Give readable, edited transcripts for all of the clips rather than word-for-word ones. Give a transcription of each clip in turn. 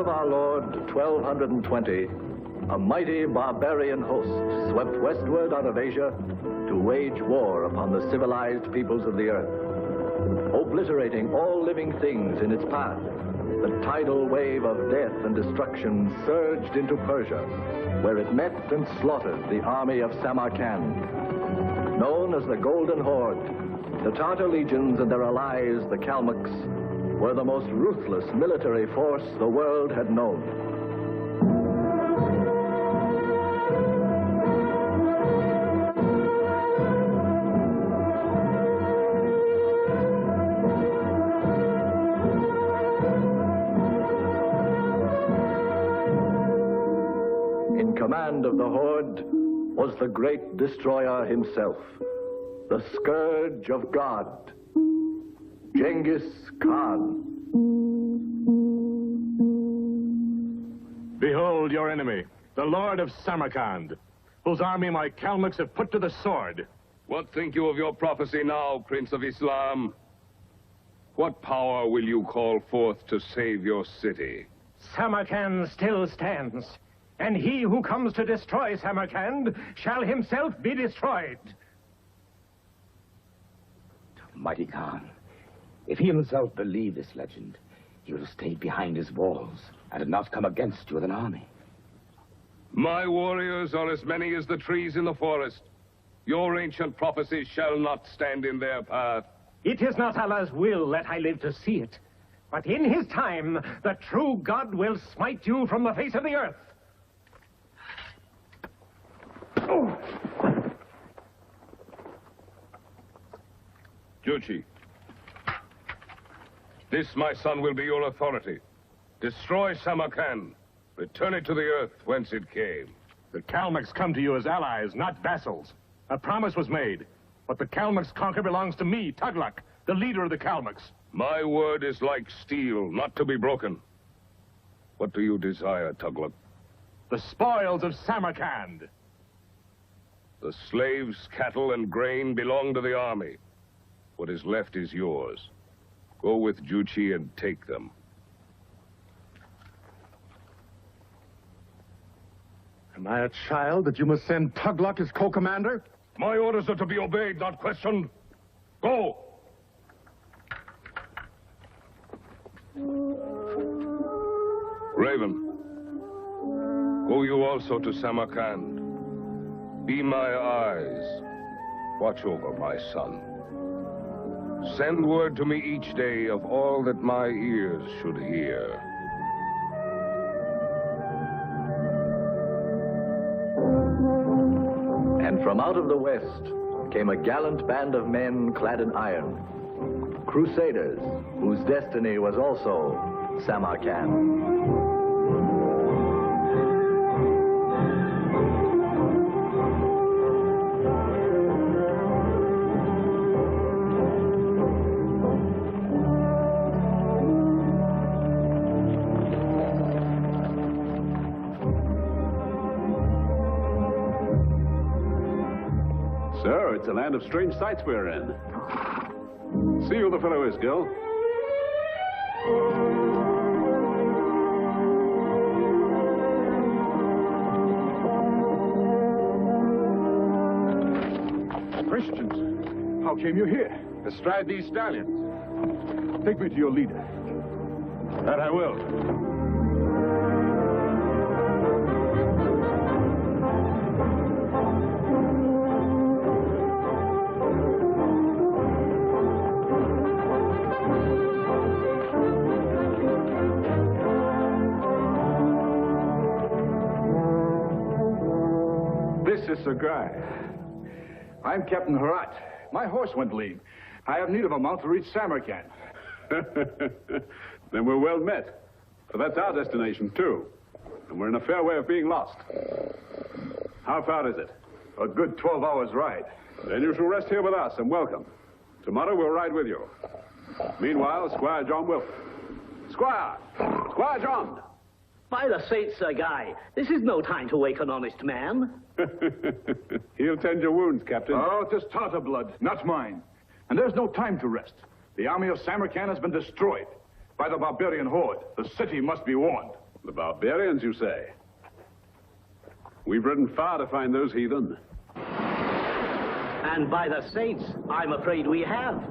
of our Lord, 1220, a mighty barbarian host swept westward out of Asia to wage war upon the civilized peoples of the earth, obliterating all living things in its path. The tidal wave of death and destruction surged into Persia, where it met and slaughtered the army of Samarkand. Known as the Golden Horde, the Tartar legions and their allies, the Kalmucks, were the most ruthless military force the world had known. In command of the Horde was the great destroyer himself, the scourge of God, Genghis Khan. Behold your enemy, the Lord of Samarkand, whose army my Kalmucks have put to the sword. What think you of your prophecy now, Prince of Islam? What power will you call forth to save your city? Samarkand still stands, and he who comes to destroy Samarkand shall himself be destroyed. Mighty Khan, if he himself believed this legend, he would have stayed behind his walls and had not come against you with an army. My warriors are as many as the trees in the forest. Your ancient prophecies shall not stand in their path. It is not Allah's will that I live to see it, but in his time, the true God will smite you from the face of the earth. Oh. Juchi, this, my son, will be your authority. Destroy Samarkand. Return it to the earth whence it came. The Kalmucks come to you as allies, not vassals. A promise was made. What the Kalmucks conquer belongs to me, Tughlaq, the leader of the Kalmucks. My word is like steel, not to be broken. What do you desire, Tughlaq? The spoils of Samarkand. The slaves, cattle, and grain belong to the army. What is left is yours. Go with Juchi and take them. Am I a child that you must send Tughlaq as co-commander? My orders are to be obeyed, not questioned. Go! Raven, go you also to Samarkand. Be my eyes. Watch over my son. Send word to me each day of all that my ears should hear. And from out of the west came a gallant band of men clad in iron, Crusaders, whose destiny was also Samarkand. Sir, it's a land of strange sights we're in. See who the fellow is, Gil. Christians, how came you here? Astride these stallions. Take me to your leader. That I will. This is Sir Guy. I'm Captain Herat. My horse went lame. I have need of a mount to reach Samarkand. Then we're well met. For that's our destination, too. And we're in a fair way of being lost. How far is it? A good 12 hours ride. Then you shall rest here with us, and welcome. Tomorrow we'll ride with you. Meanwhile, Squire John will... Squire! Squire John! By the saints, Sir Guy, this is no time to wake an honest man. He'll tend your wounds, Captain. Oh, 'tis Tartar blood, not mine. And there's no time to rest. The army of Samarkand has been destroyed by the barbarian horde. The city must be warned. The barbarians, you say? We've ridden far to find those heathen. And by the saints, I'm afraid we have.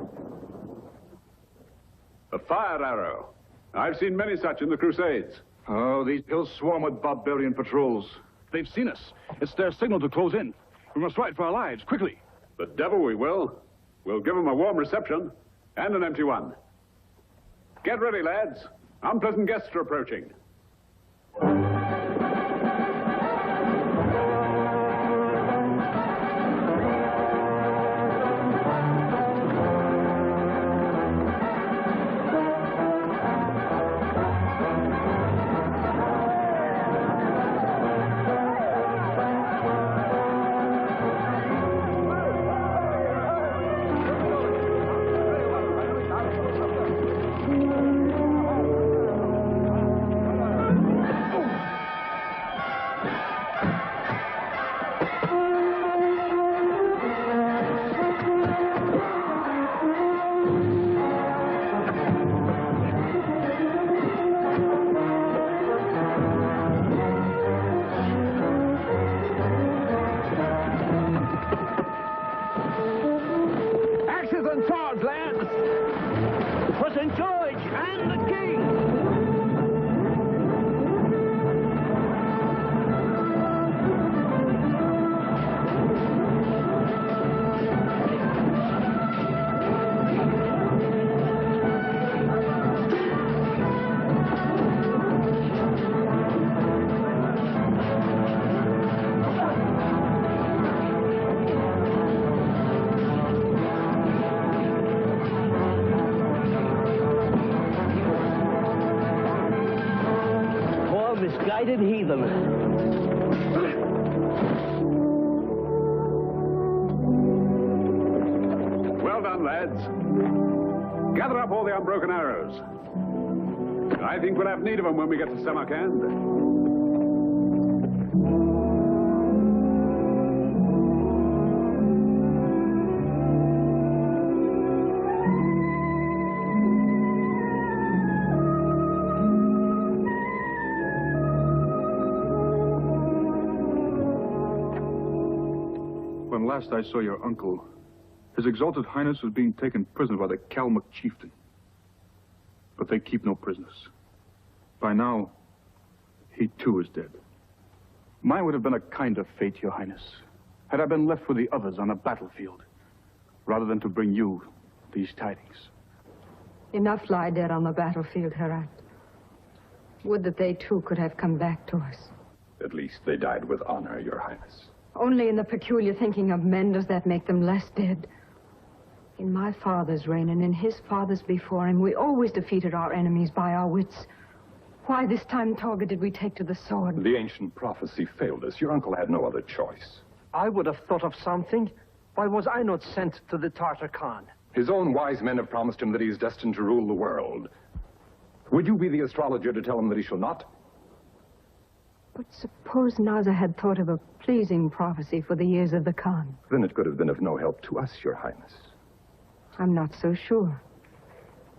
A fire arrow. I've seen many such in the Crusades. Oh, these hills swarm with barbarian patrols. They've seen us. It's their signal to close in. We must ride for our lives, quickly. The devil we will. We'll give them a warm reception, and an empty one. Get ready, lads. Unpleasant guests are approaching. Misguided heathen. Well done, lads. Gather up all the unbroken arrows. I think we'll have need of them when we get to Samarkand. When last I saw your uncle, His Exalted Highness was being taken prisoner by the Kalmuk chieftain. But they keep no prisoners. By now, he too is dead. Mine would have been a kinder fate, Your Highness, had I been left with the others on a battlefield, rather than to bring you these tidings. Enough lie dead on the battlefield, Herat. Would that they too could have come back to us. At least they died with honor, Your Highness. Only in the peculiar thinking of men does that make them less dead. In my father's reign and in his father's before him, we always defeated our enemies by our wits. Why this time, Torga, did we take to the sword? The ancient prophecy failed us. Your uncle had no other choice. I would have thought of something. Why was I not sent to the Tartar Khan? His own wise men have promised him that he is destined to rule the world. Would you be the astrologer to tell him that he shall not? But suppose Naza had thought of a pleasing prophecy for the years of the Khan. Then it could have been of no help to us, Your Highness. I'm not so sure.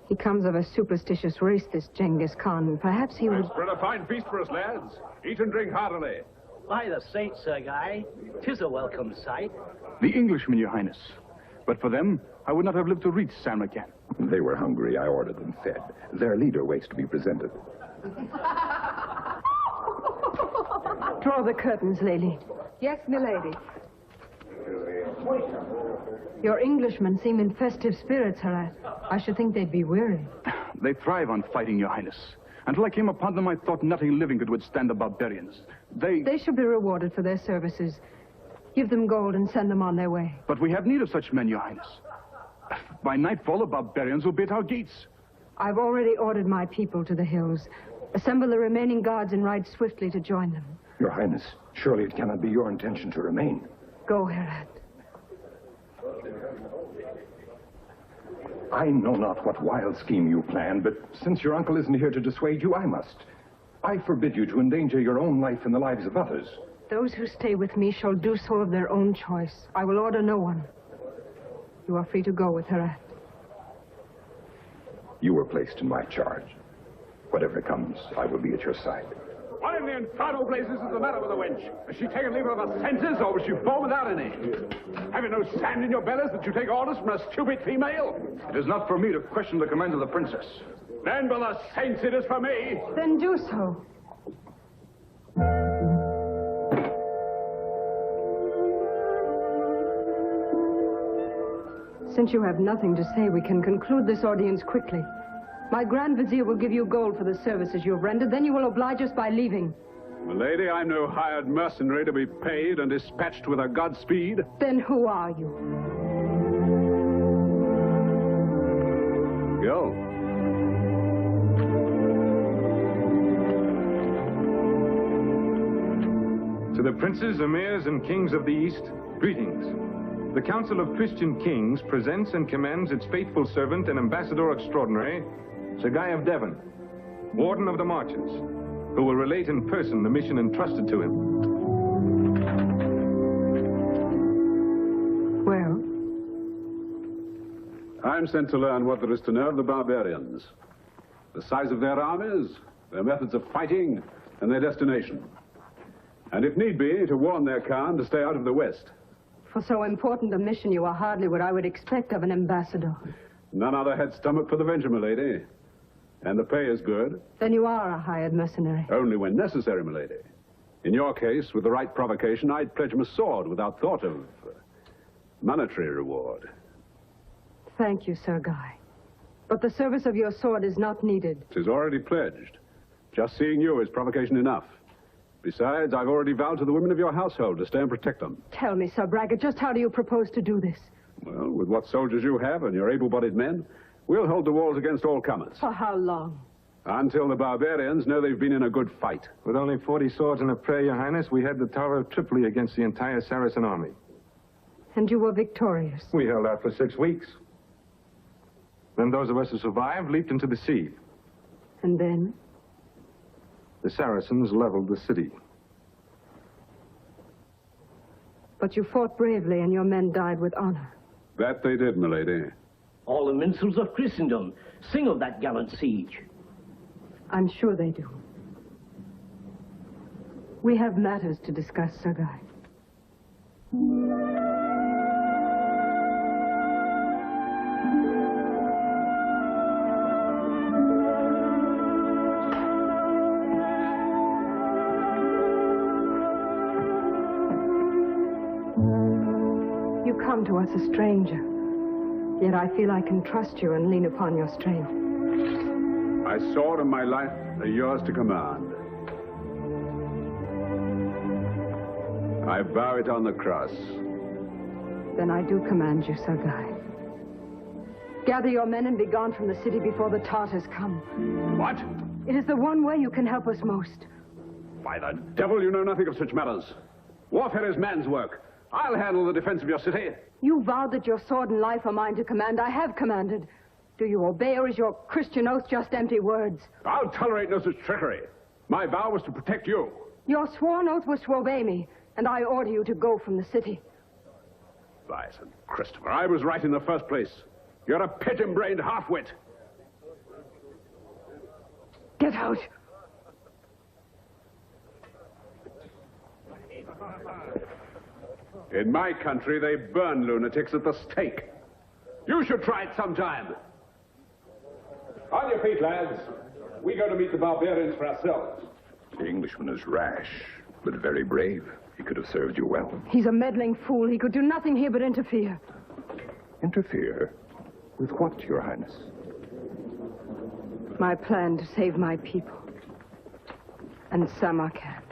He comes of a superstitious race, this Genghis Khan. Perhaps he would... Spread a fine feast for us, lads. Eat and drink heartily. By the saints, Sir Guy, 'tis a welcome sight. The Englishmen, Your Highness. But for them, I would not have lived to reach Samarkand. They were hungry. I ordered them fed. Their leader waits to be presented. Draw the curtains, lady. Yes, milady. Your Englishmen seem in festive spirits, Herat. I should think they'd be weary. They thrive on fighting, Your Highness. Until I came upon them, I thought nothing living could withstand the barbarians. They should be rewarded for their services. Give them gold and send them on their way. But we have need of such men, Your Highness. By nightfall, the barbarians will be at our gates. I've already ordered my people to the hills. Assemble the remaining guards and ride swiftly to join them. Your Highness, surely it cannot be your intention to remain. Go, Herat. I know not what wild scheme you plan, but since your uncle isn't here to dissuade you, I must. I forbid you to endanger your own life and the lives of others. Those who stay with me shall do so of their own choice. I will order no one. You are free to go with Herat. You were placed in my charge. Whatever comes, I will be at your side. What in the infernal blazes is the matter with the wench? Has she taken leave of her senses, or was she born without any? Have you no sand in your bellies that you take orders from a stupid female? It is not for me to question the command of the princess. Then, by the saints, it is for me. Then do so. Since you have nothing to say, we can conclude this audience quickly. My Grand Vizier will give you gold for the services you have rendered, then you will oblige us by leaving. Milady, I'm no hired mercenary to be paid and dispatched with a Godspeed. Then who are you? Go. To the princes, emirs, and kings of the East, greetings. The Council of Christian Kings presents and commends its faithful servant and ambassador extraordinary, Sir Guy of Devon, Warden of the Marches, who will relate in person the mission entrusted to him. Well? I'm sent to learn what there is to know of the barbarians. The size of their armies, their methods of fighting, and their destination. And if need be, to warn their Khan to stay out of the West. For so important a mission, you are hardly what I would expect of an ambassador. None other had stomach for the venture, milady. And the pay is good. Then you are a hired mercenary. Only when necessary, milady. In your case, with the right provocation, I'd pledge him a sword without thought of monetary reward. Thank you, Sir Guy. But the service of your sword is not needed. 'Tis already pledged. Just seeing you is provocation enough. Besides, I've already vowed to the women of your household to stay and protect them. Tell me, Sir Braggart, just how do you propose to do this? Well, with what soldiers you have and your able-bodied men, we'll hold the walls against all comers. For how long? Until the barbarians know they've been in a good fight. With only 40 swords and a prayer, Your Highness, we had the Tower of Tripoli against the entire Saracen army. And you were victorious? We held out for 6 weeks. Then those of us who survived leaped into the sea. And then? The Saracens leveled the city. But you fought bravely and your men died with honor. That they did, milady. All the minstrels of Christendom sing of that gallant siege. I'm sure they do. We have matters to discuss, Sir Guy. You come to us a stranger, yet I feel I can trust you and lean upon your strength. My sword and my life are yours to command. I vow it on the cross. Then I do command you, Sir Guy. Gather your men and be gone from the city before the Tartars come. What? It is the one way you can help us most. By the devil, you know nothing of such matters. Warfare is man's work. I'll handle the defense of your city. You vowed that your sword and life are mine to command. I have commanded. Do you obey, or is your Christian oath just empty words? I'll tolerate no such trickery. My vow was to protect you. Your sworn oath was to obey me, and I order you to go from the city. By St. Christopher, I was right in the first place. You're a pigeon-brained half-wit. Get out. In my country, they burn lunatics at the stake. You should try it sometime. On your feet, lads. We go to meet the barbarians for ourselves. The Englishman is rash, but very brave. He could have served you well. He's a meddling fool. He could do nothing here but interfere. Interfere? With what, Your Highness? My plan to save my people. And Samarkand.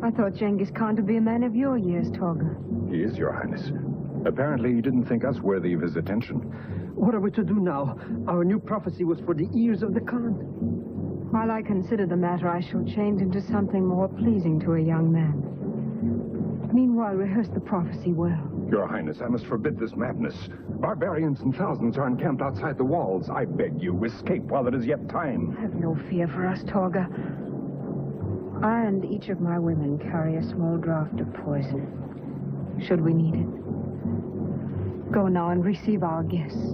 I thought Genghis Khan to be a man of your years, Torga. He is, Your Highness. Apparently, he didn't think us worthy of his attention. What are we to do now? Our new prophecy was for the ears of the Khan. While I consider the matter, I shall change into something more pleasing to a young man. Meanwhile, rehearse the prophecy well. Your Highness, I must forbid this madness. Barbarians in thousands are encamped outside the walls. I beg you, escape while it is yet time. Have no fear for us, Torga. I and each of my women carry a small draught of poison, should we need it. Go now and receive our guests.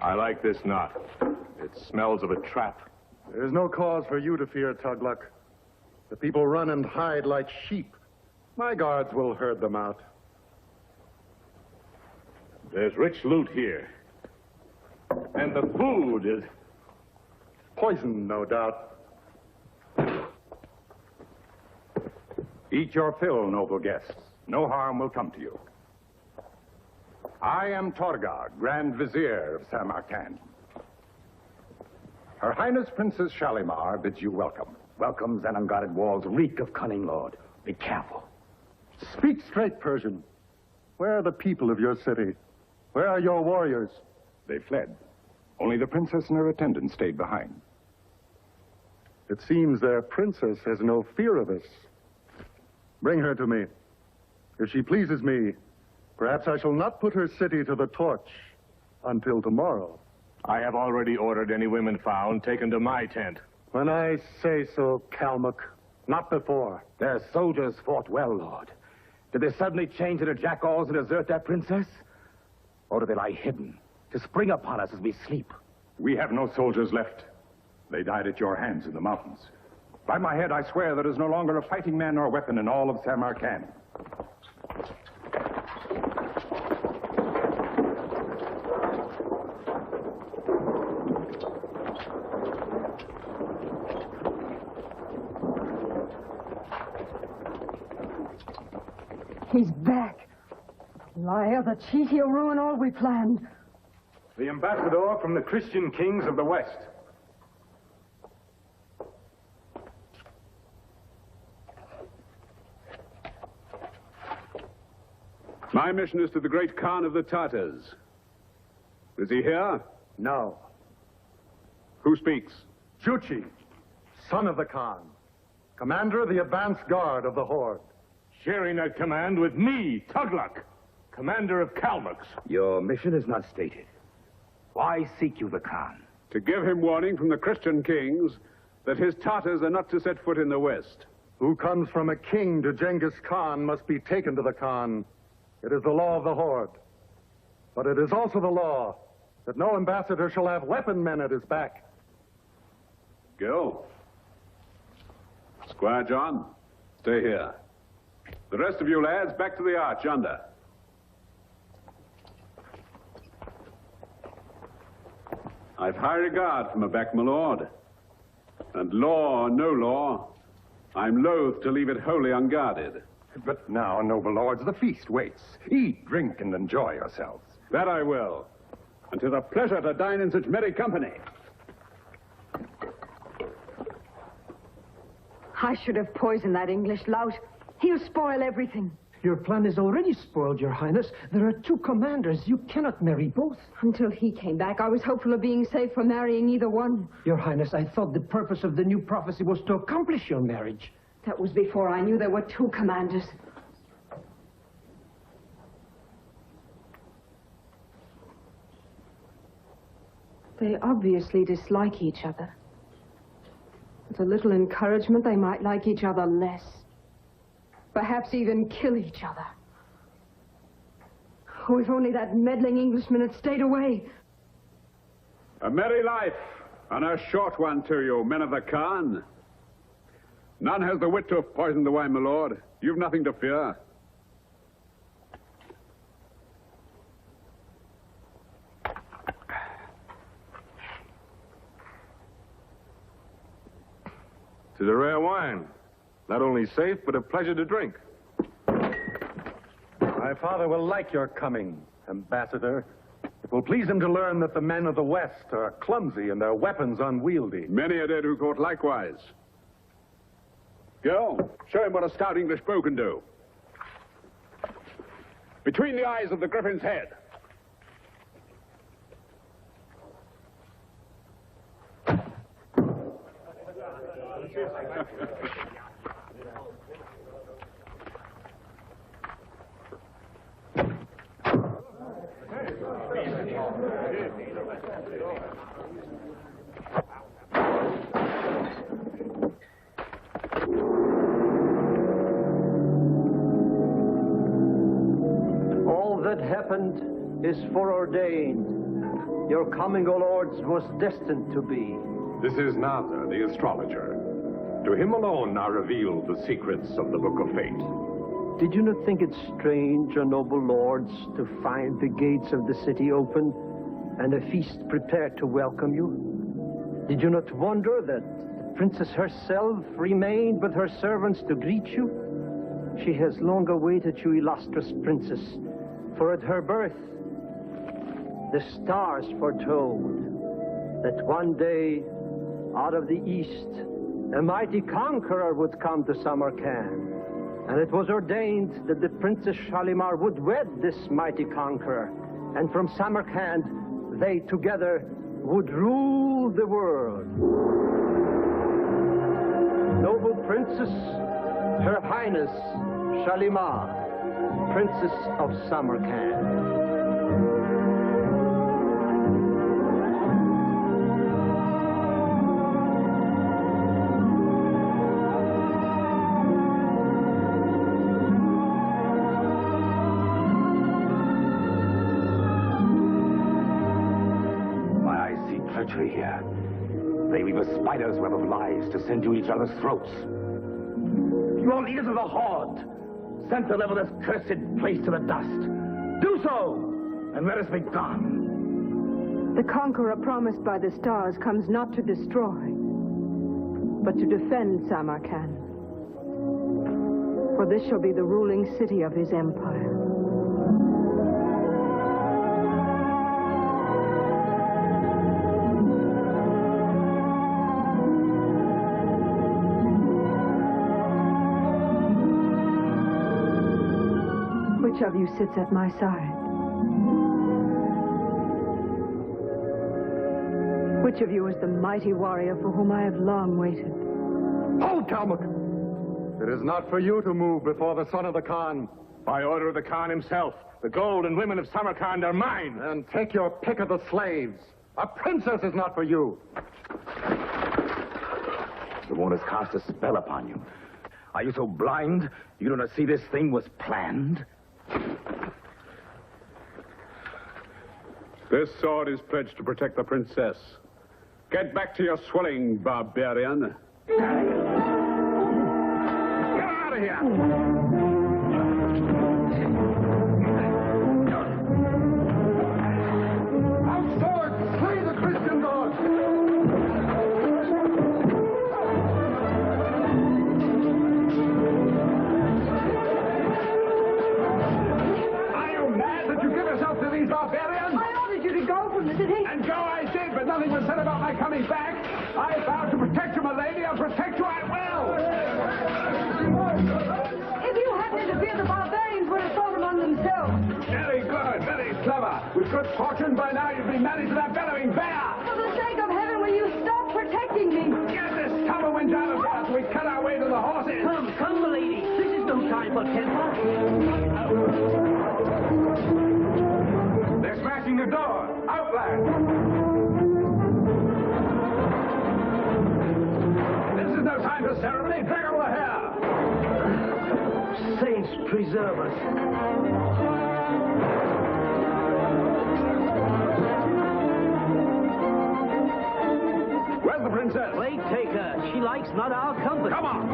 I like this knot. It smells of a trap. There's no cause for you to fear, Tugluck. The people run and hide like sheep. My guards will herd them out. There's rich loot here. And the food is... Poison, no doubt. Eat your fill, noble guests. No harm will come to you. I am Torga, Grand Vizier of Samarkand. Her Highness Princess Shalimar bids you welcome. Welcomes and unguarded walls reek of cunning, Lord. Be careful. Speak straight, Persian. Where are the people of your city? Where are your warriors? They fled. Only the princess and her attendants stayed behind. It seems their princess has no fear of us. Bring her to me. If she pleases me, perhaps I shall not put her city to the torch until tomorrow. I have already ordered any women found taken to my tent. When I say so, Kalmuck, not before. Their soldiers fought well, Lord. Did they suddenly change into jackals and desert their princess? Or do they lie hidden to spring upon us as we sleep? We have no soldiers left. They died at your hands in the mountains. By my head, I swear there is no longer a fighting man or weapon in all of Samarkand. He's back. Liar, the cheat, he'll ruin all we planned. The ambassador from the Christian kings of the West. My mission is to the great Khan of the Tartars. Is he here? No. Who speaks? Juchi, son of the Khan, commander of the advance guard of the Horde. Sharing that command with me, Tugluck, commander of Kalmucks. Your mission is not stated. Why seek you the Khan? To give him warning from the Christian kings that his Tartars are not to set foot in the West. Who comes from a king to Genghis Khan must be taken to the Khan. It is the law of the Horde. But it is also the law that no ambassador shall have weapon men at his back. Go. Squire John, stay here. The rest of you lads, back to the arch yonder. I've high regard for my back, my lord. And law or no law, I'm loath to leave it wholly unguarded. But now, noble lords, the feast waits. Eat, drink, and enjoy yourselves. That I will. And 'tis a pleasure to dine in such merry company. I should have poisoned that English lout. He'll spoil everything. Your plan is already spoiled, Your Highness. There are two commanders. You cannot marry both. Until he came back, I was hopeful of being safe from marrying either one. Your Highness, I thought the purpose of the new prophecy was to accomplish your marriage. That was before I knew there were two commanders. They obviously dislike each other. With a little encouragement, they might like each other less. Perhaps even kill each other. Oh, if only that meddling Englishman had stayed away. A merry life, and a short one to you, men of the Khan. None has the wit to have poisoned the wine, my lord. You've nothing to fear. Tis a rare wine. Not only safe, but a pleasure to drink. My father will like your coming, ambassador. If It will please him to learn that the men of the West are clumsy and their weapons unwieldy. Many are dead who thought likewise. Go, show him what a stout English bow can do. Between the eyes of the griffin's head. All that happened is foreordained. Your coming, O lords, was destined to be. This is Natha, the astrologer. To him alone are revealed the secrets of the Book of Fate. Did you not think it strange, O noble lords, to find the gates of the city open and a feast prepared to welcome you? Did you not wonder that the princess herself remained with her servants to greet you? She has long awaited you, illustrious princess, for at her birth, the stars foretold that one day, out of the east, a mighty conqueror would come to Samarkand. And it was ordained that the Princess Shalimar would wed this mighty conqueror. And from Samarkand, they together would rule the world. Noble Princess, Her Highness Shalimar, Princess of Samarkand. Here. They weave a spider's web of lies to send to each other's throats. You are leaders of the Horde, sent to level this cursed place to the dust. Do so, and let us be gone. The conqueror promised by the stars comes not to destroy, but to defend Samarkand. For this shall be the ruling city of his empire. Which of you sits at my side? Which of you is the mighty warrior for whom I have long waited? Hold, Kalmuk! It is not for you to move before the son of the Khan. By order of the Khan himself, the gold and women of Samarkand are mine. And take your pick of the slaves. A princess is not for you. The one has cast a spell upon you. Are you so blind you do not see this thing was planned? This sword is pledged to protect the princess. Get back to your swelling, barbarian. Get out of here! Nothing was said about my coming back. I vowed to protect you, my lady. I'll protect you, I will. If you hadn't interfered, the barbarians would have fought among themselves. Very good, very clever. With good fortune, by now you'd be married to that bellowing bear. For the sake of heaven, will you stop protecting me? Get this tumblewind out of here so we cut our way to the horses. Come, my lady. This is no time for temper. They're smashing the door. Out, lad. No time for ceremony. Drag over the hair. Saints preserve us. Where's the princess? Plague take her. She likes not our company. Come on.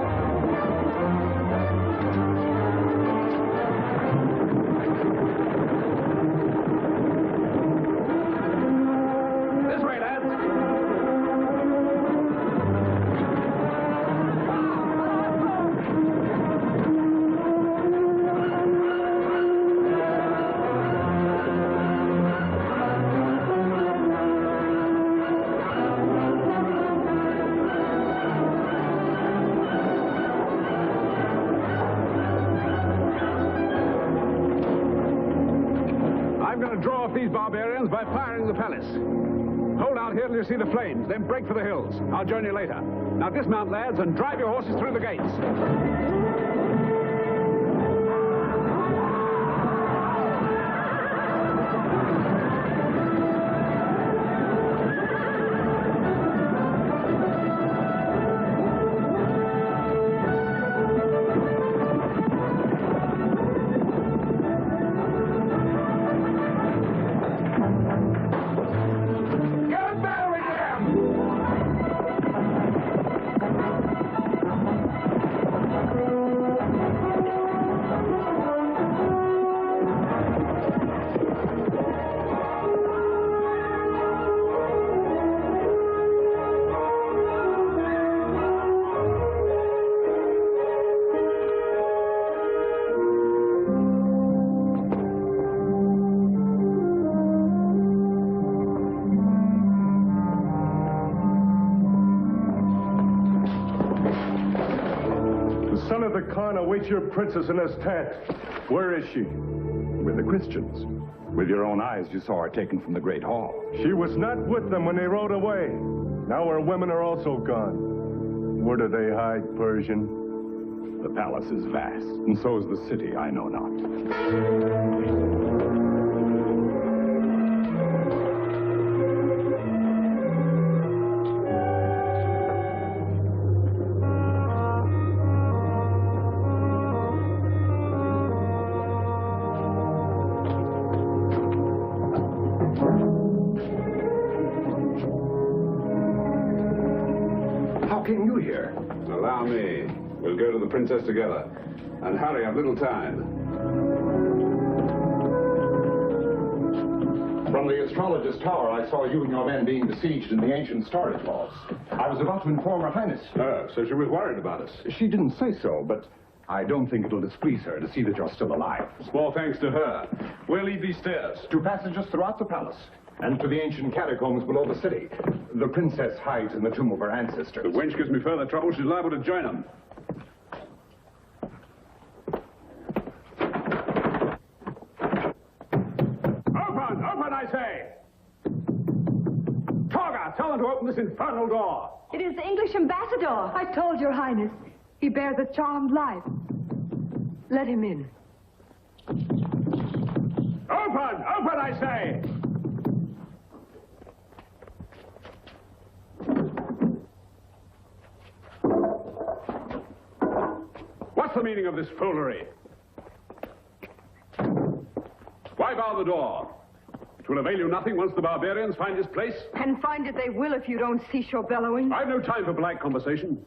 barbarians by firing the palace. Hold out here till you see the flames, then break for the hills. I'll join you later. Now dismount, lads, and drive your horses through the gates. Khan awaits your princess in his tent. Where is she? With the Christians. With your own eyes, you saw her taken from the Great Hall. She was not with them when they rode away. Now her women are also gone. Where do they hide, Persian? The palace is vast, and so is the city, I know not. Allow me. We'll go to the princess together. And hurry, I've little time. From the astrologer's tower, I saw you and your men being besieged in the ancient storage vaults. I was about to inform Her Highness. Oh, so she was worried about us. She didn't say so, but I don't think it'll displease her to see that you're still alive. Small thanks to her. We'll lead these stairs. To passages throughout the palace, and to the ancient catacombs below the city. The princess hides in the tomb of her ancestors. The wench gives me further trouble. She's liable to join them. Open! Open, I say! Torga, tell them to open this infernal door. It is the English ambassador. I told your highness. He bears a charmed life. Let him in. Open! Open, I say! What's the meaning of this foolery? Why bar the door? It will avail you nothing once the barbarians find this place. And find it they will if you don't cease your bellowing. I've no time for polite conversation.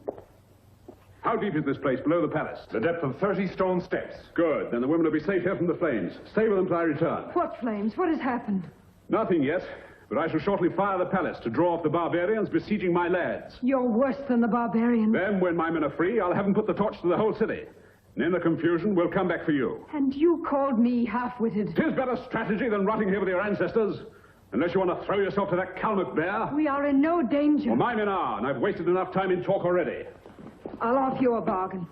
How deep is this place below the palace? The depth of 30 stone steps. Good. Then the women will be safe here from the flames. Stay with them till I return. What flames? What has happened? Nothing yet, but I shall shortly fire the palace to draw off the barbarians besieging my lads. You're worse than the barbarians. Then, when my men are free, I'll have them put the torch to the whole city. And in the confusion, we'll come back for you. And you called me half-witted. 'Tis better strategy than rotting here with your ancestors. Unless you want to throw yourself to that Kalmuk bear. We are in no danger. Well, my men are, and I've wasted enough time in talk already. I'll offer you a bargain.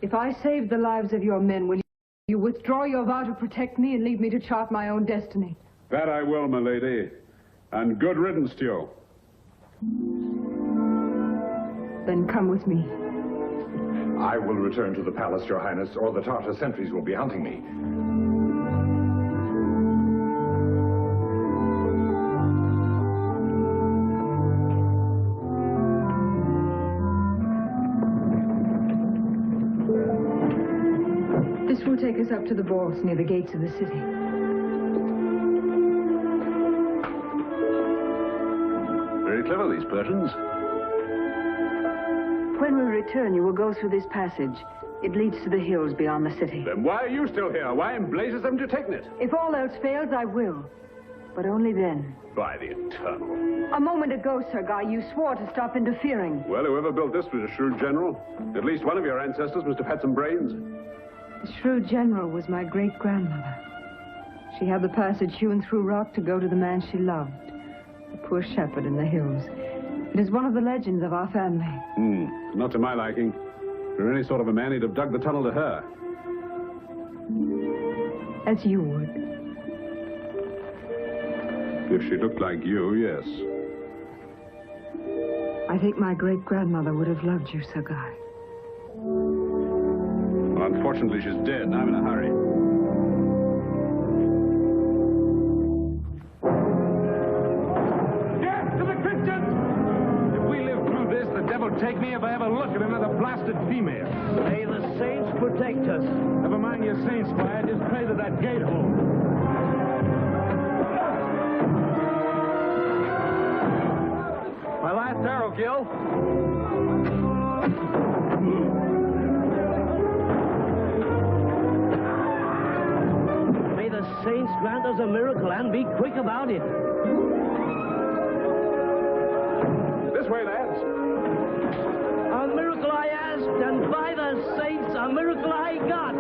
If I save the lives of your men, will you withdraw your vow to protect me and leave me to chart my own destiny? That I will, my lady. And good riddance to you. Then come with me. I will return to the palace, Your Highness, or the Tartar sentries will be hunting me. This will take us up to the vaults near the gates of the city. Very clever, these Persians. When we return, you will go through this passage. It leads to the hills beyond the city. Then why are you still here? Why in blazes haven't you taken it? If all else fails, I will. But only then. By the eternal. A moment ago, Sir Guy, you swore to stop interfering. Well, whoever built this was a shrewd general. At least one of your ancestors must have had some brains. The shrewd general was my great-grandmother. She had the passage hewn through rock to go to the man she loved, the poor shepherd in the hills. It is one of the legends of our family. Not to my liking. For any sort of a man, he'd have dug the tunnel to her. As you would. If she looked like you, yes. I think my great-grandmother would have loved you, Sir Guy. Well, unfortunately, she's dead. I'm in a hurry. Death to the Christians! If we live through this, the devil take me if I ever look at another blasted female. May the saints protect us. Never mind your saints, Squire. Just pray that that gate holds. My last arrow, Gil. May the saints grant us a miracle and be quick about it. This way, lads. A miracle I asked, and by the saints, a miracle I got.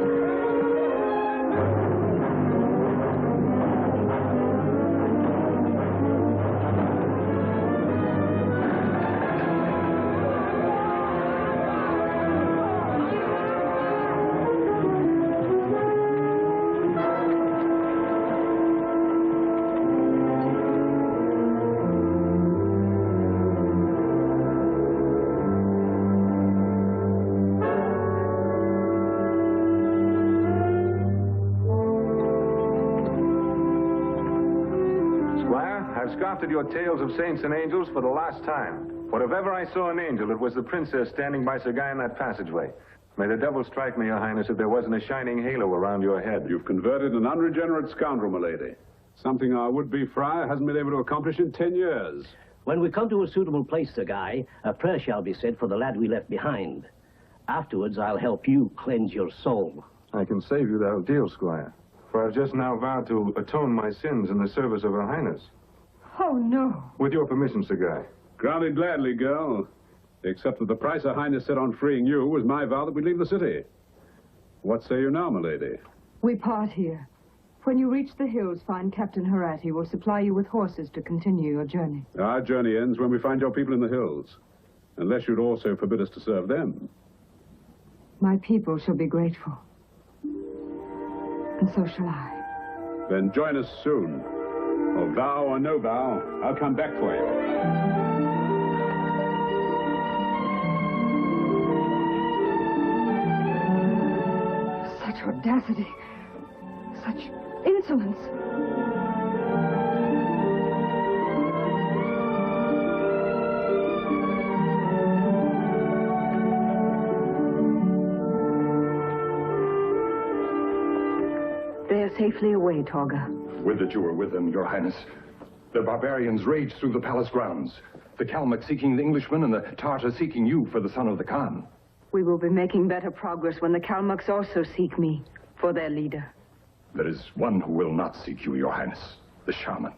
I've scoffed at your tales of saints and angels for the last time. But if ever I saw an angel, it was the princess standing by Sir Guy in that passageway. May the devil strike me, Your Highness, if there wasn't a shining halo around your head. You've converted an unregenerate scoundrel, milady. Something our would-be friar hasn't been able to accomplish in 10 years. When we come to a suitable place, Sir Guy, a prayer shall be said for the lad we left behind. Afterwards, I'll help you cleanse your soul. I can save you that deal, Squire. For I've just now vowed to atone my sins in the service of Her Highness. Oh, no. With your permission, Sir Guy. Granted gladly, girl. Except that the price Her Highness set on freeing you was my vow that we'd leave the city. What say you now, milady? We part here. When you reach the hills, find Captain Herat. He will supply you with horses to continue your journey. Our journey ends when we find your people in the hills. Unless you'd also forbid us to serve them. My people shall be grateful. And so shall I. Then join us soon. Or vow or no vow, I'll come back for you. Such audacity. Such insolence. They are safely away, Torga. Would that you were with them, Your Highness. The barbarians rage through the palace grounds. The Kalmuck seeking the Englishman and the Tartar seeking you for the son of the Khan. We will be making better progress when the Kalmucks also seek me for their leader. There is one who will not seek you, Your Highness. The shaman.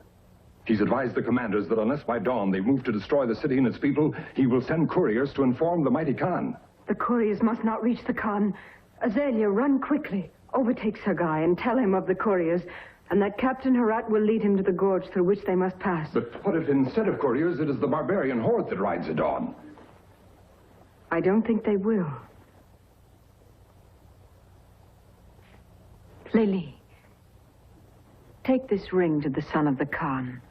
He's advised the commanders that unless by dawn they move to destroy the city and its people, he will send couriers to inform the mighty Khan. The couriers must not reach the Khan. Azalea, run quickly. Overtake Sir Guy and tell him of the couriers, and that Captain Herat will lead him to the gorge through which they must pass. But what if instead of couriers it is the barbarian horde that rides at dawn? I don't think they will. Lily, take this ring to the son of the Khan.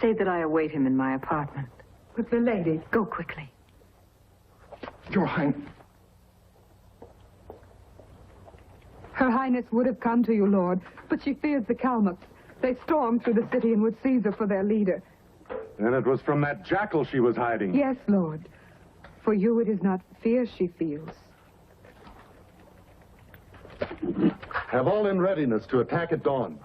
Say that I await him in my apartment. But the lady, go quickly. Your Highness. Her Highness would have come to you, Lord, but she fears the Kalmucks. They stormed through the city and would seize her for their leader. And it was from that jackal she was hiding. Yes, Lord. For you it is not fear she feels. Have all in readiness to attack at dawn.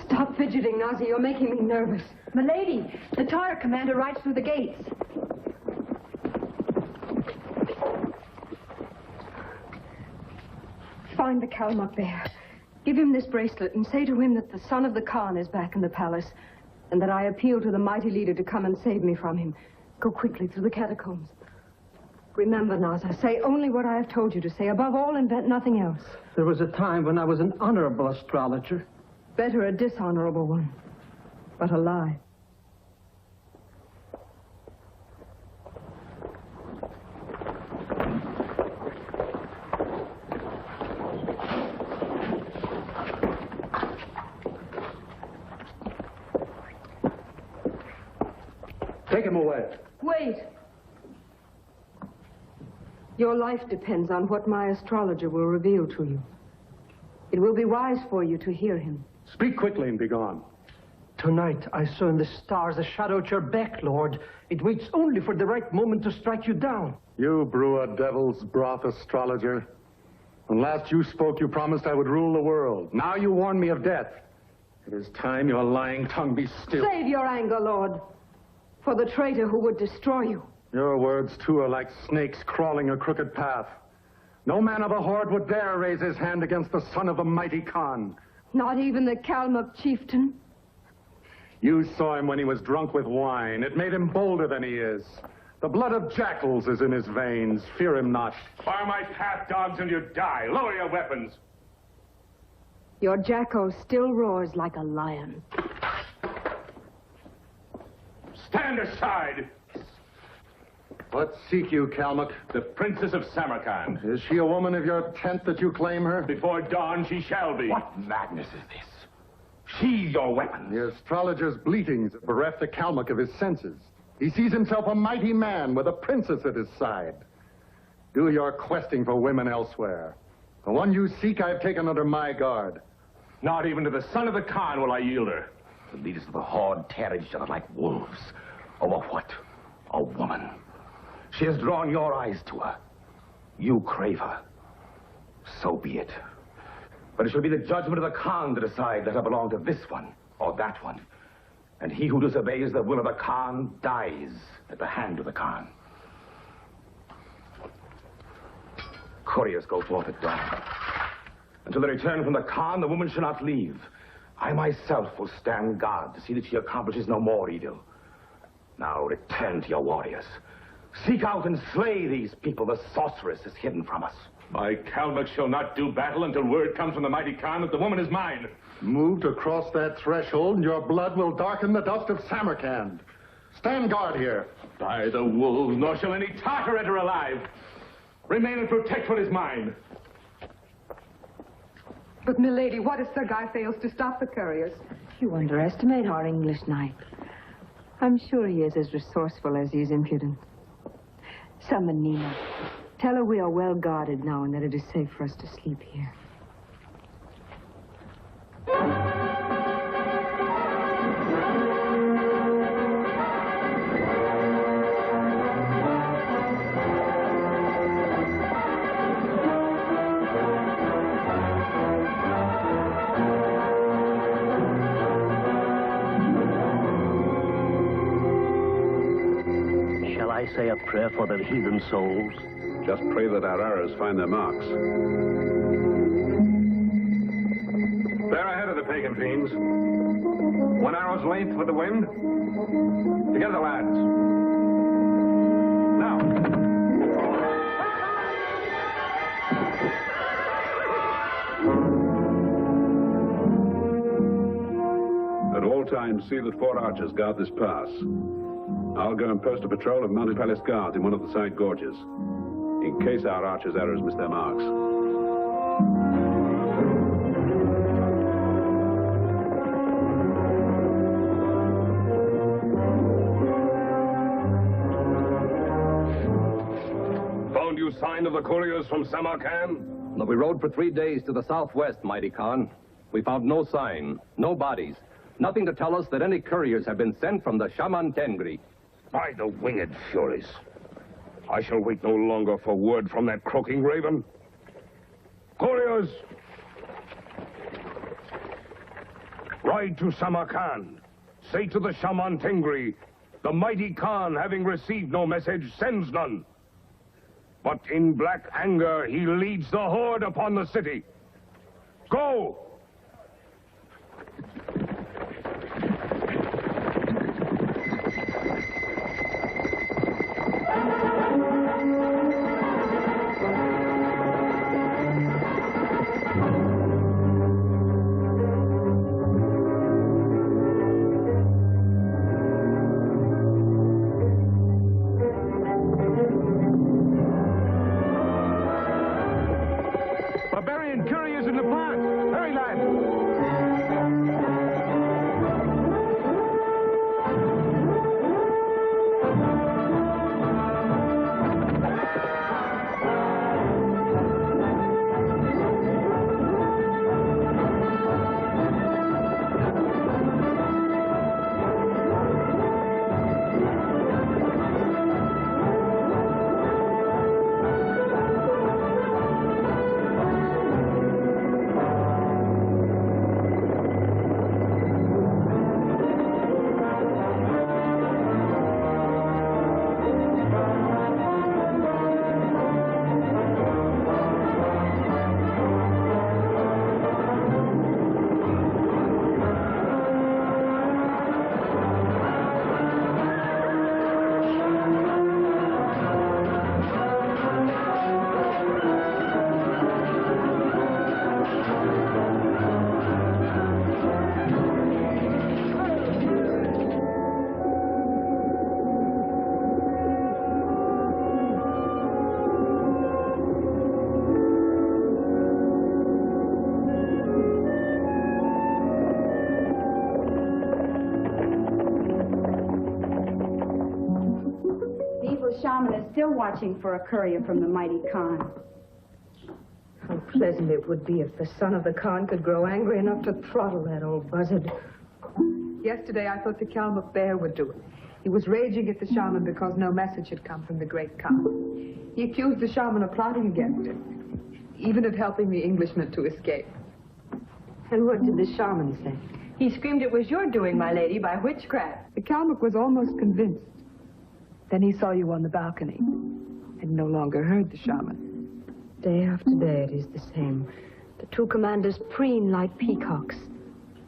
Stop fidgeting, Nazi. You're making me nervous. Milady, the Tartar commander rides through the gates. Find the Kalmuck there. Give him this bracelet and say to him that the son of the Khan is back in the palace and that I appeal to the mighty leader to come and save me from him. Go quickly through the catacombs. Remember, Naza, say only what I have told you to say. Above all, invent nothing else. There was a time when I was an honorable astrologer. Better a dishonorable. dishonorable one, but alive. Take him away. Wait. Your life depends on what my astrologer will reveal to you. It will be wise for you to hear him. Speak quickly and be gone. Tonight I saw in the stars a shadow at your back, Lord. It waits only for the right moment to strike you down. You brew a devil's broth astrologer. When last you spoke, you promised I would rule the world. Now you warn me of death. It is time your lying tongue be still. Save your anger, Lord, for the traitor who would destroy you. Your words, too, are like snakes crawling a crooked path. No man of the Horde would dare raise his hand against the son of the mighty Khan. Not even the Kalmuk chieftain? You saw him when he was drunk with wine. It made him bolder than he is. The blood of jackals is in his veins. Fear him not. Bar my path, dogs, and you die. Lower your weapons. Your jackal still roars like a lion. Stand aside. What seek you, Kalmuk? The Princess of Samarkand. Is she a woman of your tent that you claim her? Before dawn she shall be. What madness is this? Sheathe your weapons. The astrologer's bleatings have bereft the Kalmuk of his senses. He sees himself a mighty man with a princess at his side. Do your questing for women elsewhere. The one you seek I've taken under my guard. Not even to the son of the Khan will I yield her. The leaders of the Horde tear at each other like wolves. Over what? A woman. She has drawn your eyes to her. You crave her. So be it. But it shall be the judgment of the Khan to decide let her belong to this one or that one. And he who disobeys the will of the Khan dies at the hand of the Khan. Couriers go forth at dawn. Until they return from the Khan, the woman shall not leave. I myself will stand guard to see that she accomplishes no more evil. Now return to your warriors. Seek out and slay these people the sorceress has hidden from us. My Kalmuk shall not do battle until word comes from the mighty Khan that the woman is mine. Move to cross that threshold, and your blood will darken the dust of Samarkand. Stand guard here. By the wolves, nor shall any Tartar enter alive. Remain and protect what is mine. But, milady, what if Sir Guy fails to stop the couriers? You underestimate our English knight. I'm sure he is as resourceful as he is impudent. Summon Nina. Tell her we are well guarded now and that it is safe for us to sleep here. Shall I say a prayer for the heathen souls? Just pray that our arrows find their marks. They're ahead of the pagan fiends. 1 arrow's length with the wind. Together, lads. Now. At all times, see that 4 archers guard this pass. I'll go and post a patrol of mounted palace guards in one of the side gorges, in case our archers' arrows miss their marks. Found you sign of the couriers from Samarkand? No, we rode for 3 days to the southwest, mighty Khan. We found no sign, no bodies, nothing to tell us that any couriers have been sent from the Shaman Tengri. By the winged furies. I shall wait no longer for word from that croaking raven. Couriers! Ride to Samarkand. Say to the Shaman Tengri, the mighty Khan, having received no message, sends none. But in black anger, he leads the Horde upon the city. Go! Barbarian couriers in the path. Hurry, lads. shaman is still watching for a courier from the mighty Khan. How pleasant it would be if the son of the Khan could grow angry enough to throttle that old buzzard. Yesterday, I thought the Kalmuk bear would do it. He was raging at the shaman because no message had come from the great Khan. He accused the shaman of plotting against him, even of helping the Englishman to escape. And what did the shaman say? He screamed it was your doing, my lady, by witchcraft. The Kalmuk was almost convinced. Then he saw you on the balcony and no longer heard the shaman. Day after day, it is the same. The two commanders preen like peacocks,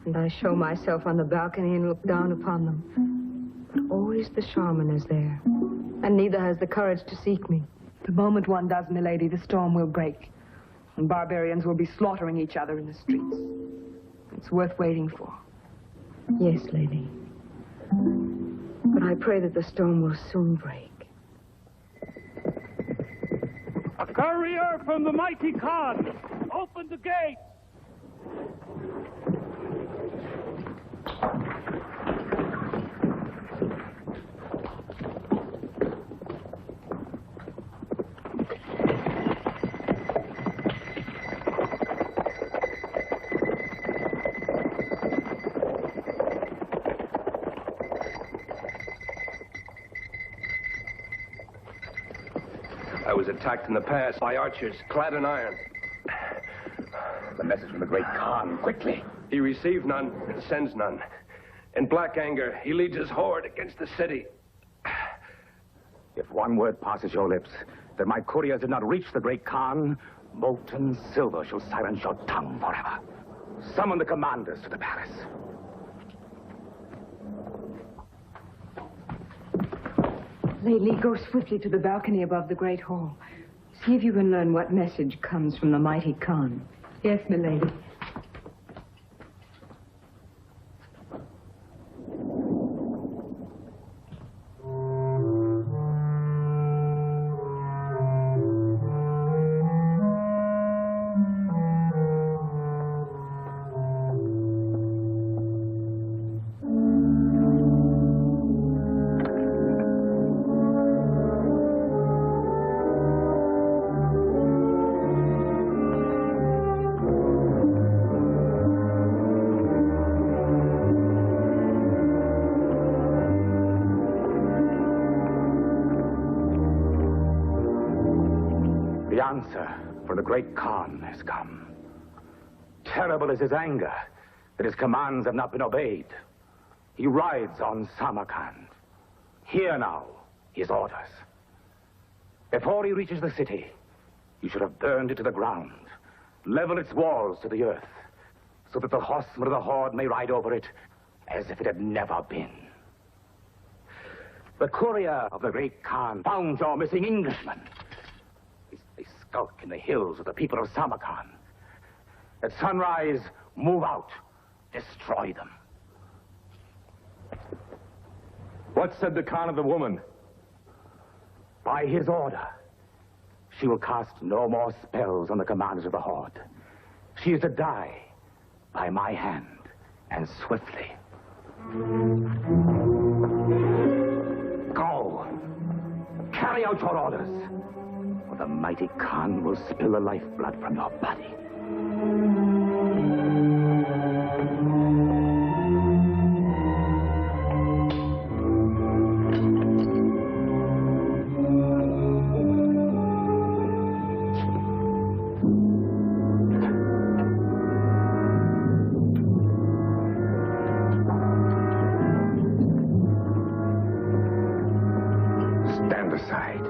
and I show myself on the balcony and look down upon them. But always the shaman is there, and neither has the courage to seek me. The moment one does, milady, the storm will break, and barbarians will be slaughtering each other in the streets. It's worth waiting for. Yes, lady. But I pray that the storm will soon break. A courier from the mighty Khan! Open the gate! I was attacked in the pass by archers clad in iron. The message from the great Khan, quickly. He received none and sends none. In black anger, he leads his horde against the city. If one word passes your lips that my couriers did not reach the great Khan, molten silver shall silence your tongue forever. Summon the commanders to the palace. Lately, go swiftly to the balcony above the great hall. See if you can learn what message comes from the mighty Khan. Yes, milady. The answer for the great Khan has come. Terrible is his anger that his commands have not been obeyed. He rides on Samarkand. Hear now his orders. Before he reaches the city, you should have burned it to the ground, level its walls to the earth, so that the horsemen of the Horde may ride over it as if it had never been. The courier of the great Khan found your missing Englishman. They skulk in the hills of the people of Samarkand. At sunrise, move out, destroy them. What said the Khan of the woman? By his order, she will cast no more spells on the commanders of the Horde. She is to die by my hand, and swiftly. Go. Carry out your orders, or the mighty Khan will spill the lifeblood from your body. Stand aside.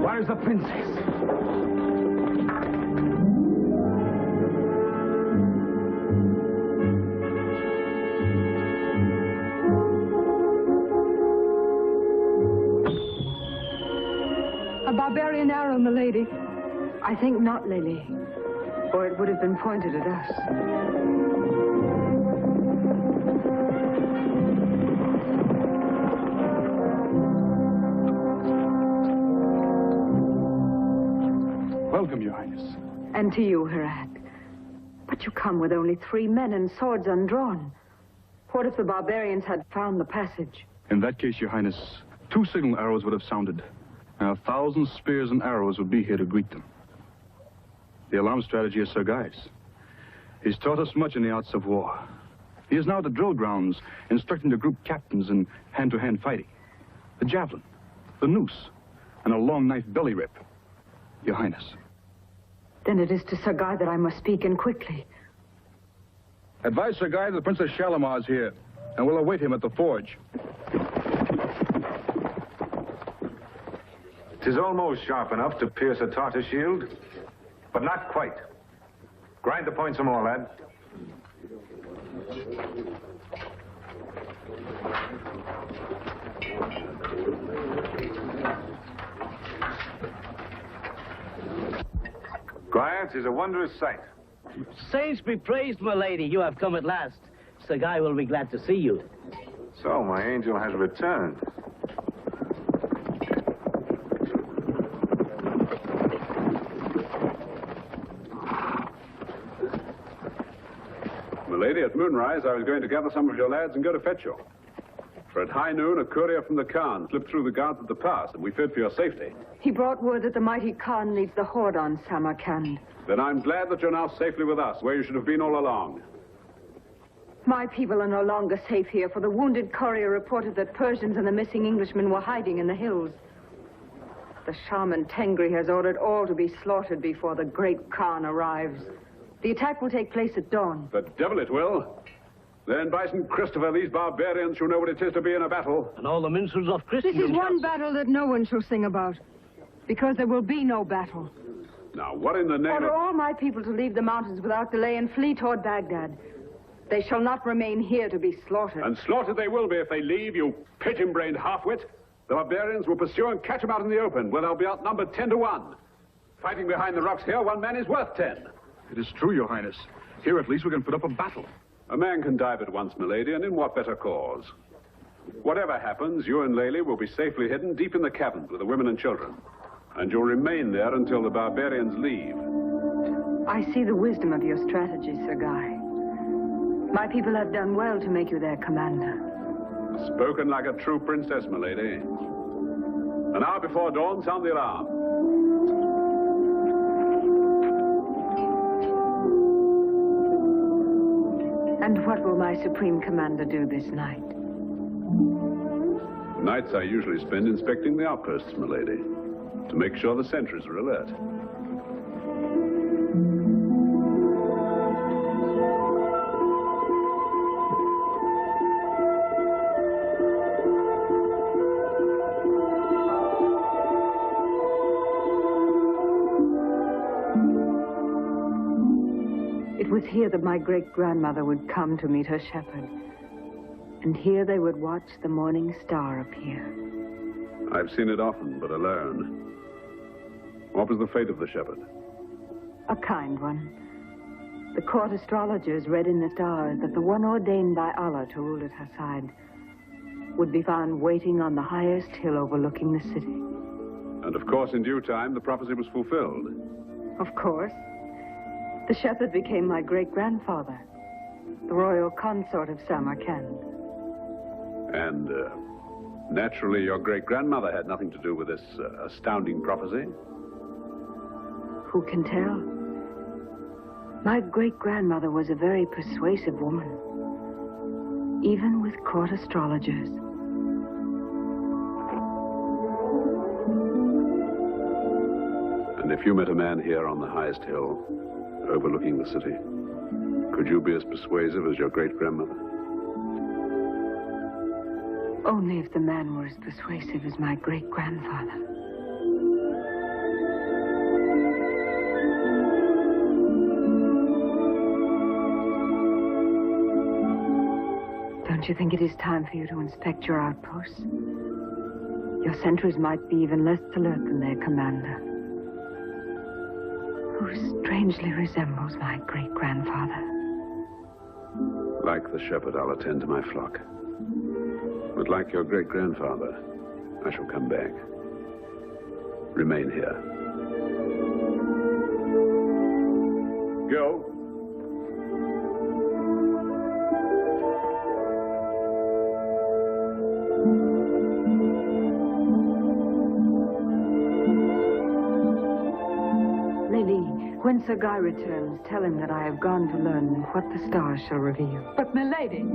Where's the princess? tell, milady. I think not, Lily. Or it would have been pointed at us. Welcome, Your Highness. And to you, Herat. But you come with only 3 men and swords undrawn. What if the barbarians had found the passage? In that case, Your Highness, 2 signal arrows would have sounded. And 1,000 spears and arrows would be here to greet them. The alarm strategy is Sir Guy's. He's taught us much in the arts of war. He is now at the drill grounds, instructing the group captains in hand-to-hand fighting. The javelin, the noose, and a long knife belly rip. Your Highness. Then it is to Sir Guy that I must speak, and quickly. Advise Sir Guy that the Princess Shalimar is here, and we'll await him at the forge. 'Tis almost sharp enough to pierce a Tartar shield, but not quite. Grind the point some more, lad. Squire, 'tis a wondrous sight. Saints be praised, my lady. You have come at last. Sir Guy will be glad to see you. So, my angel has returned. Milady, at moonrise, I was going to gather some of your lads and go to fetch you. For at high noon, a courier from the Khan slipped through the guards at the pass, and we feared for your safety. He brought word that the mighty Khan leads the horde on Samarkand. Then I'm glad that you're now safely with us, where you should have been all along. My people are no longer safe here, for the wounded courier reported that Persians and the missing Englishmen were hiding in the hills. The shaman Tengri has ordered all to be slaughtered before the great Khan arrives. The attack will take place at dawn. The devil it will. Then, by St. Christopher, these barbarians shall know what it is to be in a battle. And all the minstrels of Christendom. This is one battle that no one shall sing about, because there will be no battle. Now, what in the name Order of... all my people to leave the mountains without delay and flee toward Baghdad. They shall not remain here to be slaughtered. And slaughtered they will be if they leave, you pigeon-brained half-wit. The barbarians will pursue and catch them out in the open, where they'll be outnumbered 10 to 1. Fighting behind the rocks here, 1 man is worth 10. It is true, Your Highness. Here, at least, we can put up a battle. A man can die but once, milady, and in what better cause? Whatever happens, you and Lely will be safely hidden deep in the caverns with the women and children. And you'll remain there until the barbarians leave. I see the wisdom of your strategy, Sir Guy. My people have done well to make you their commander. Spoken like a true princess, milady. An hour before dawn, sound the alarm. And what will my supreme commander do this night? Nights I usually spend inspecting the outposts, milady, to make sure the sentries are alert. It was here that my great-grandmother would come to meet her shepherd. And here they would watch the morning star appear. I've seen it often, but alone. What was the fate of the shepherd? A kind one. The court astrologers read in the stars that the one ordained by Allah to rule at her side would be found waiting on the highest hill overlooking the city. And of course, in due time, the prophecy was fulfilled. Of course. The shepherd became my great-grandfather, the royal consort of Samarkand. And, naturally, your great-grandmother had nothing to do with this astounding prophecy. Who can tell? My great-grandmother was a very persuasive woman, even with court astrologers. And if you met a man here on the highest hill, overlooking the city, could you be as persuasive as your great-grandmother? Only if the man were as persuasive as my great-grandfather. Don't you think it is time for you to inspect your outposts? Your sentries might be even less alert than their commander. who strangely resembles my great-grandfather. Like the shepherd, I'll attend to my flock. But like your great-grandfather, I shall come back. Remain here. Go. When Sir Guy returns, tell him that I have gone to learn what the stars shall reveal. But, milady...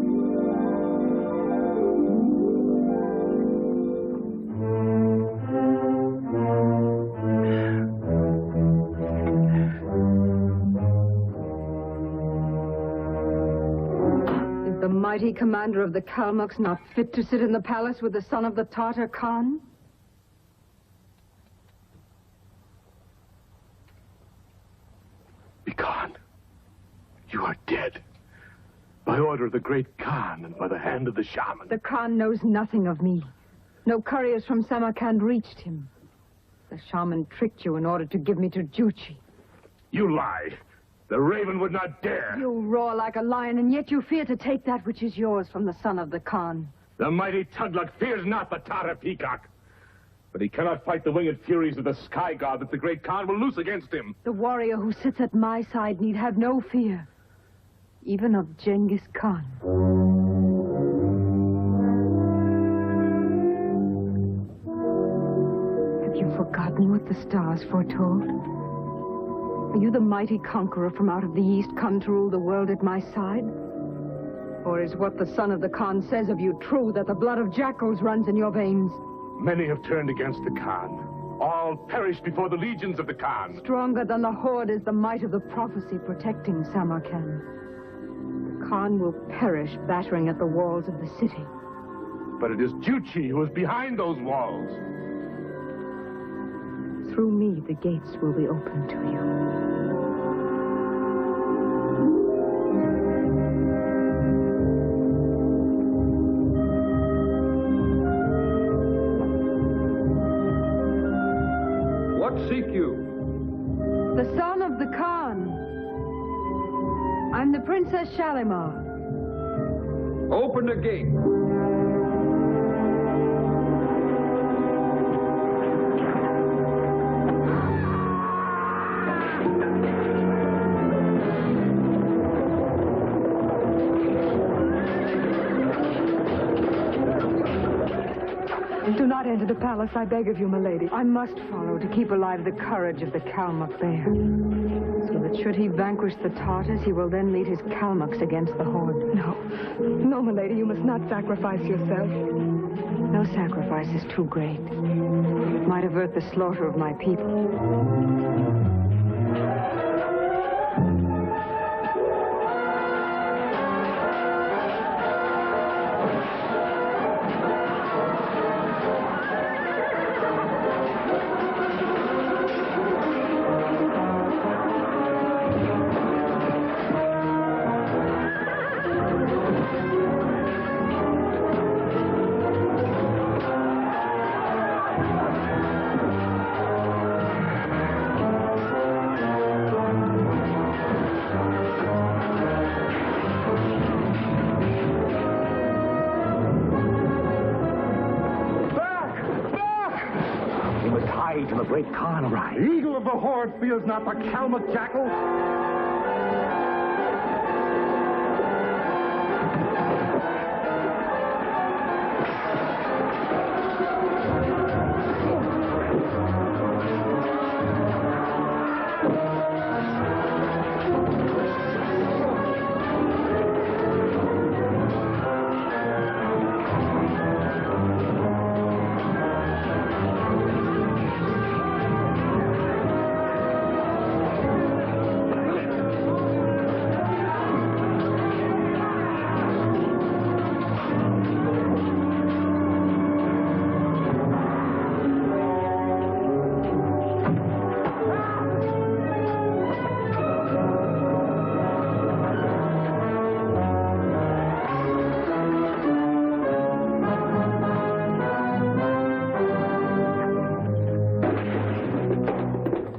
Is the mighty commander of the Kalmucks not fit to sit in the palace with the son of the Tartar Khan? You are dead. By order of the great Khan and by the hand of the shaman. The Khan knows nothing of me. No couriers from Samarkand reached him. The shaman tricked you in order to give me to Juchi. You lie. The raven would not dare. You roar like a lion, and yet you fear to take that which is yours from the son of the Khan. The mighty Tugluk fears not the Tartar peacock. But he cannot fight the winged furies of the sky god that the great Khan will loose against him. The warrior who sits at my side need have no fear. Even of Genghis Khan. Have you forgotten what the stars foretold? Are you the mighty conqueror from out of the east come to rule the world at my side? Or is what the son of the Khan says of you true, that the blood of jackals runs in your veins? Many have turned against the Khan. All perished before the legions of the Khan. Stronger than the Horde is the might of the prophecy protecting Samarkand. Khan will perish battering at the walls of the city. But it is Juchi who is behind those walls. Through me, the gates will be open to you. What seek you? The son of the Khan. I'm the Princess Shalimar. Open the gate. Do not enter the palace, I beg of you, milady. I must follow to keep alive the courage of the Kalmuk there. So that should he vanquish the Tartars, he will then lead his Kalmucks against the Horde. No, milady, you must not sacrifice yourself. No sacrifice is too great. It might avert the slaughter of my people. To the great Khan arrive. Eagle of the Horde fears not the Kalmuk jackals.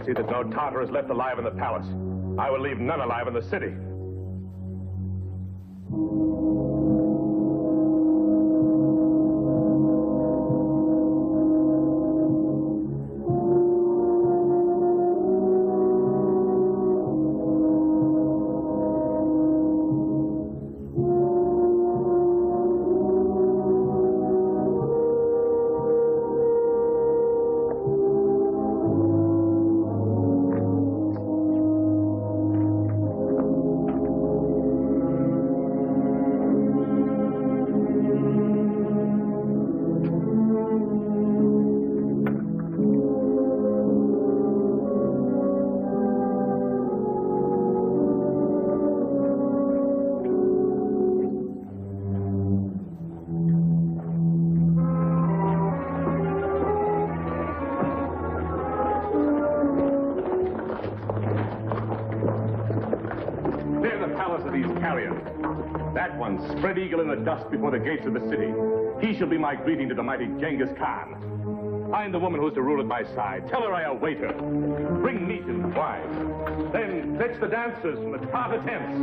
see that no Tartar is left alive in the palace. I will leave none alive in the city. Spread eagle in the dust before the gates of the city. He shall be my greeting to the mighty Genghis Khan. Find the woman who's to rule at my side. Tell her I await her. Bring meat and wine. Then fetch the dancers from the Tartar tents.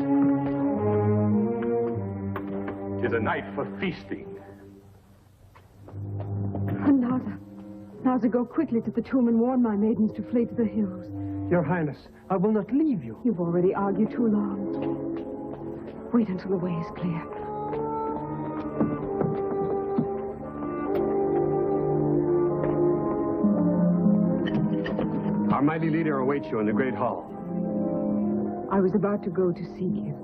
'Tis a night for feasting. Naza, go quickly to the tomb and warn my maidens to flee to the hills. Your Highness, I will not leave you. You've already argued too long. Wait until the way is clear. Our mighty leader awaits you in the Great Hall. I was about to go to seek you.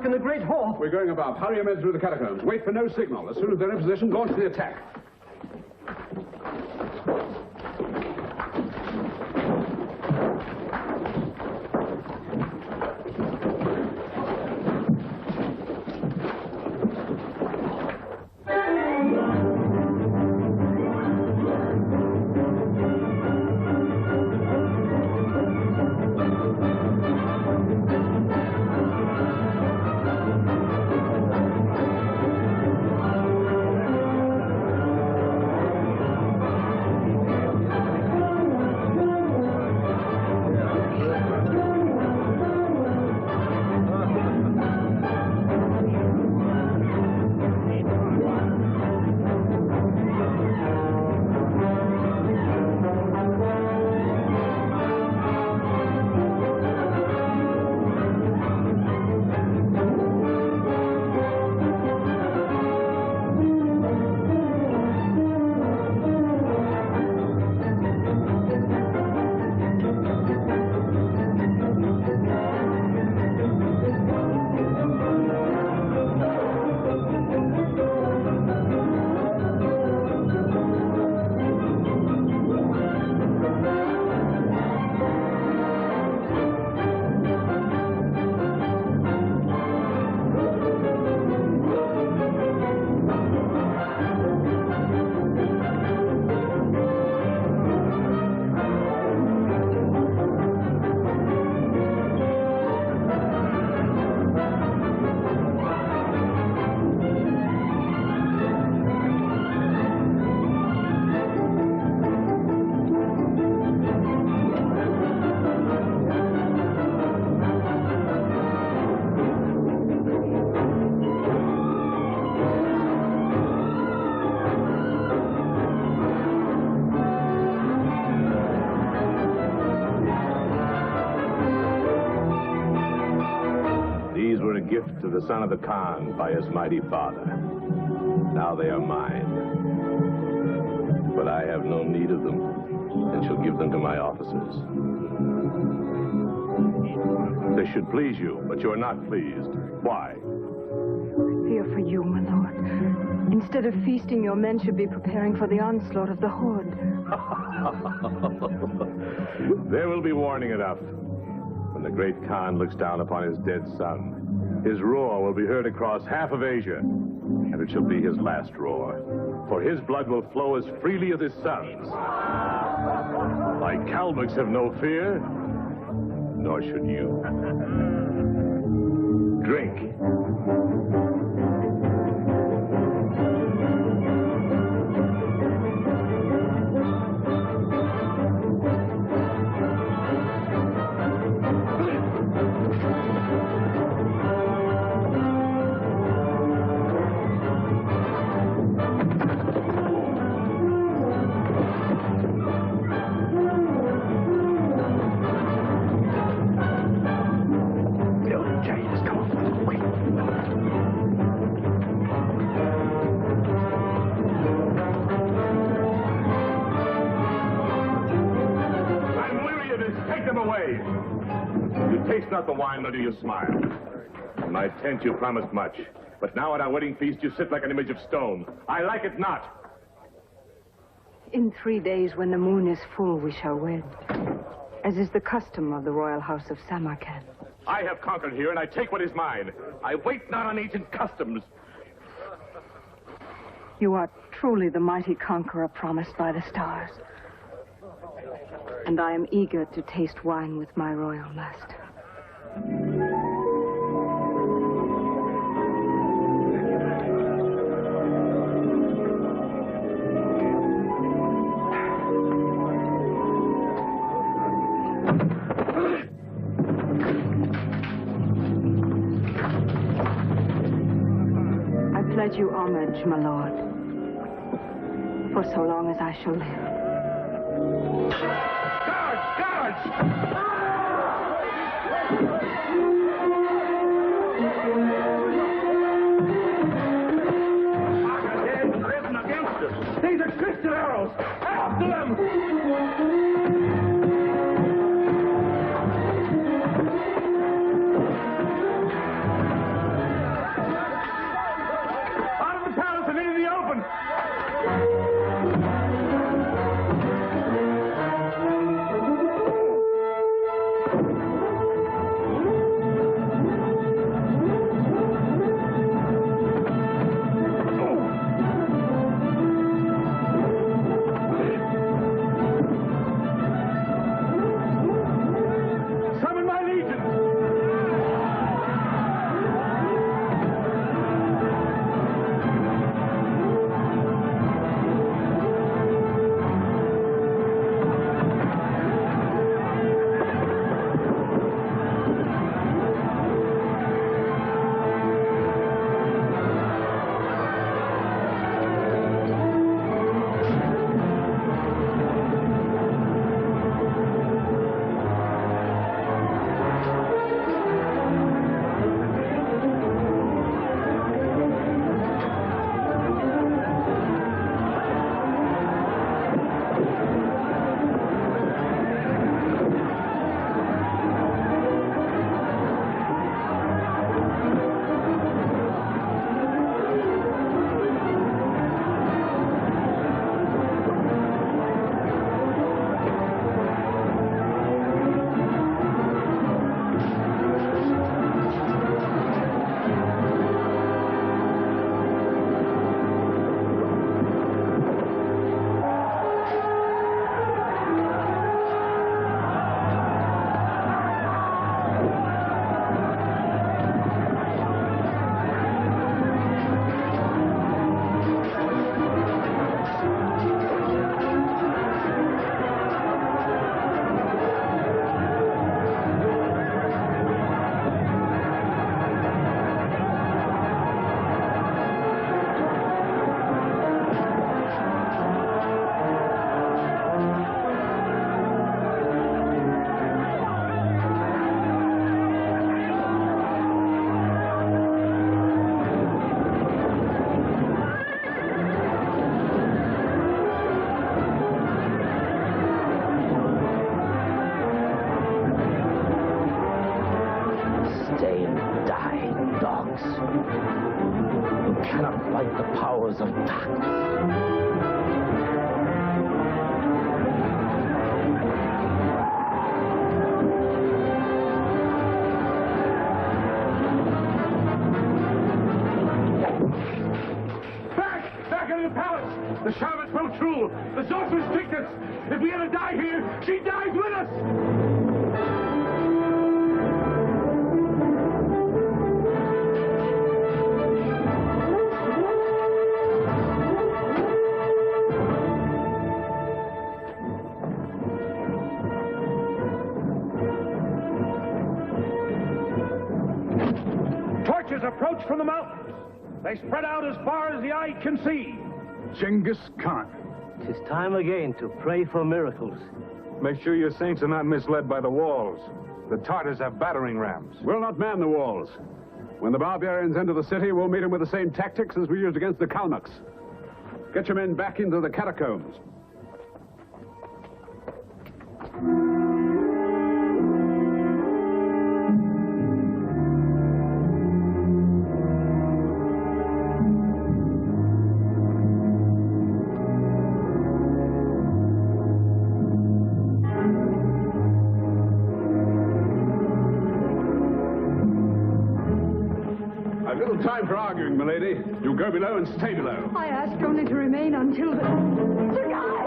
In the Great Hall. We're going above. Hurry your men through the catacombs. Wait for no signal. As soon as they're in position, launch the attack. These were a gift to the son of the Khan by his mighty father. Now they are mine. But I have no need of them, and shall give them to my officers. This should please you, but you are not pleased. Why? Fear for you, my lord. Instead of feasting, your men should be preparing for the onslaught of the Horde. There will be warning enough. When the great Khan looks down upon his dead son, his roar will be heard across half of Asia, and it shall be his last roar. For his blood will flow as freely as his son's. My Kalmucks have no fear, nor should you. Drink. Not the wine, nor do you smile. In my tent you promised much, but now at our wedding feast you sit like an image of stone. I like it not. In 3 days, when the moon is full, we shall wed, as is the custom of the royal house of Samarkand. I have conquered here, and I take what is mine. I wait not on ancient customs. You are truly the mighty conqueror promised by the stars. And I am eager to taste wine with my royal master. I pledge you homage, my lord, for so long as I shall live. Guards! Guards! These are Christian arrows! After them! Out of the palace and into the open! darkness. You cannot fight the powers of darkness. The Sherman's well true. The sorceress picked us. If we ever die here, she dies with us. Torches approach from the mountains. They spread out as far as the eye can see. Genghis Khan. 'Tis time again to pray for miracles. Make sure your saints are not misled by the walls. The Tartars have battering rams. We'll not man the walls. When the barbarians enter the city, we'll meet them with the same tactics as we used against the Kalmucks. Get your men back into the catacombs. Time for arguing, milady. You go below and stay below. I asked only to remain until the... Sir Guy!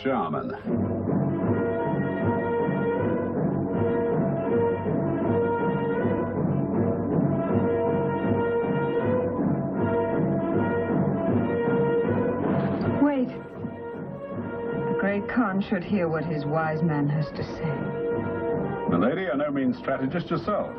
Sherman. Wait. The great Khan should hear what his wise man has to say. Milady, you're no mean strategist yourself.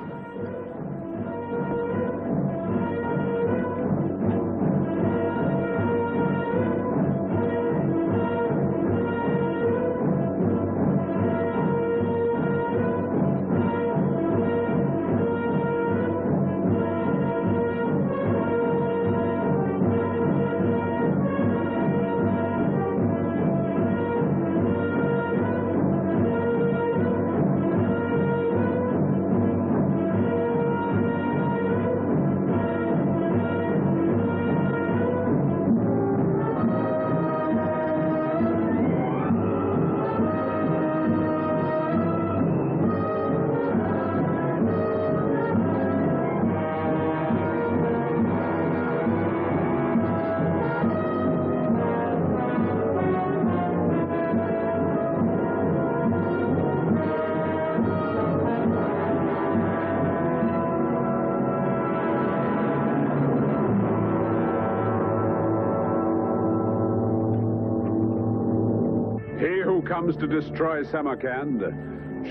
Comes to destroy Samarkand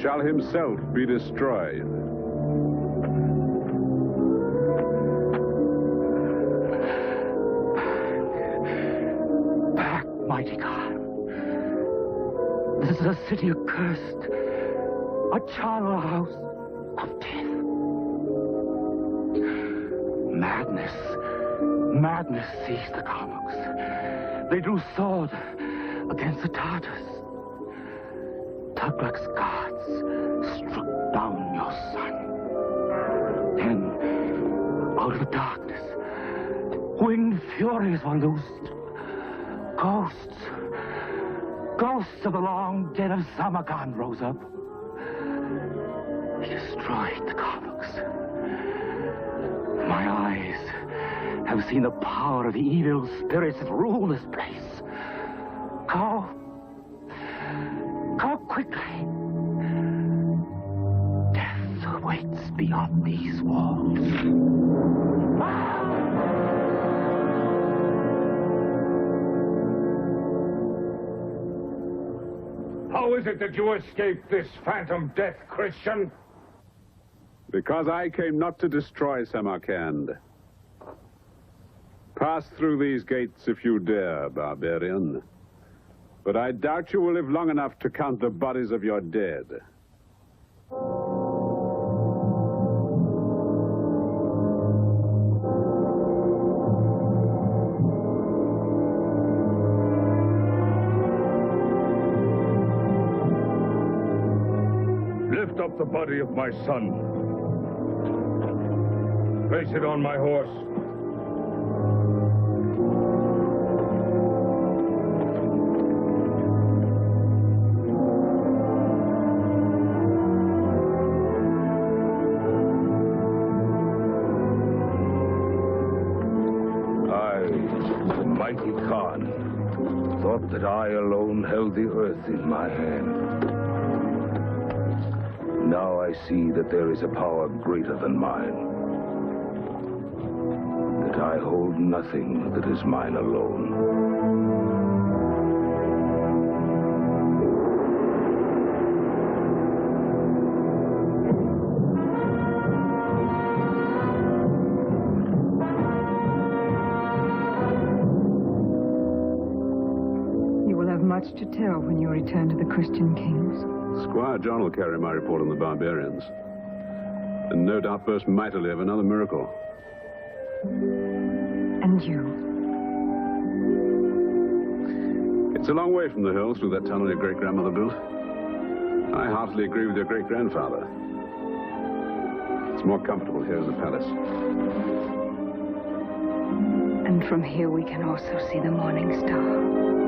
shall himself be destroyed. Back, mighty God. This is a city accursed, a charnel house of death. Madness seized the Kalmucks. They drew sword against the Tartars. Tughlaq's guards struck down your son. Then, out of the darkness, winged furies were loosed. Ghosts of the long dead of Samarkand rose up. He destroyed the Kalmuks. My eyes have seen the power of the evil spirits that rule this place. Go. Go quickly. Death awaits beyond these walls. How is it that you escaped this phantom death, Christian? Because I came not to destroy Samarkand. Pass through these gates if you dare, barbarian. But I doubt you will live long enough to count the bodies of your dead. Lift up the body of my son. Place it on my horse. Mighty Khan, thought that I alone held the earth in my hand. Now I see that there is a power greater than mine. That I hold nothing that is mine alone. Much to tell when you return to the Christian kings. Squire John will carry my report on the barbarians. And no doubt burst mightily of another miracle. And you? It's a long way from the hills through that tunnel your great-grandmother built. I heartily agree with your great-grandfather. It's more comfortable here in the palace. And from here we can also see the morning star.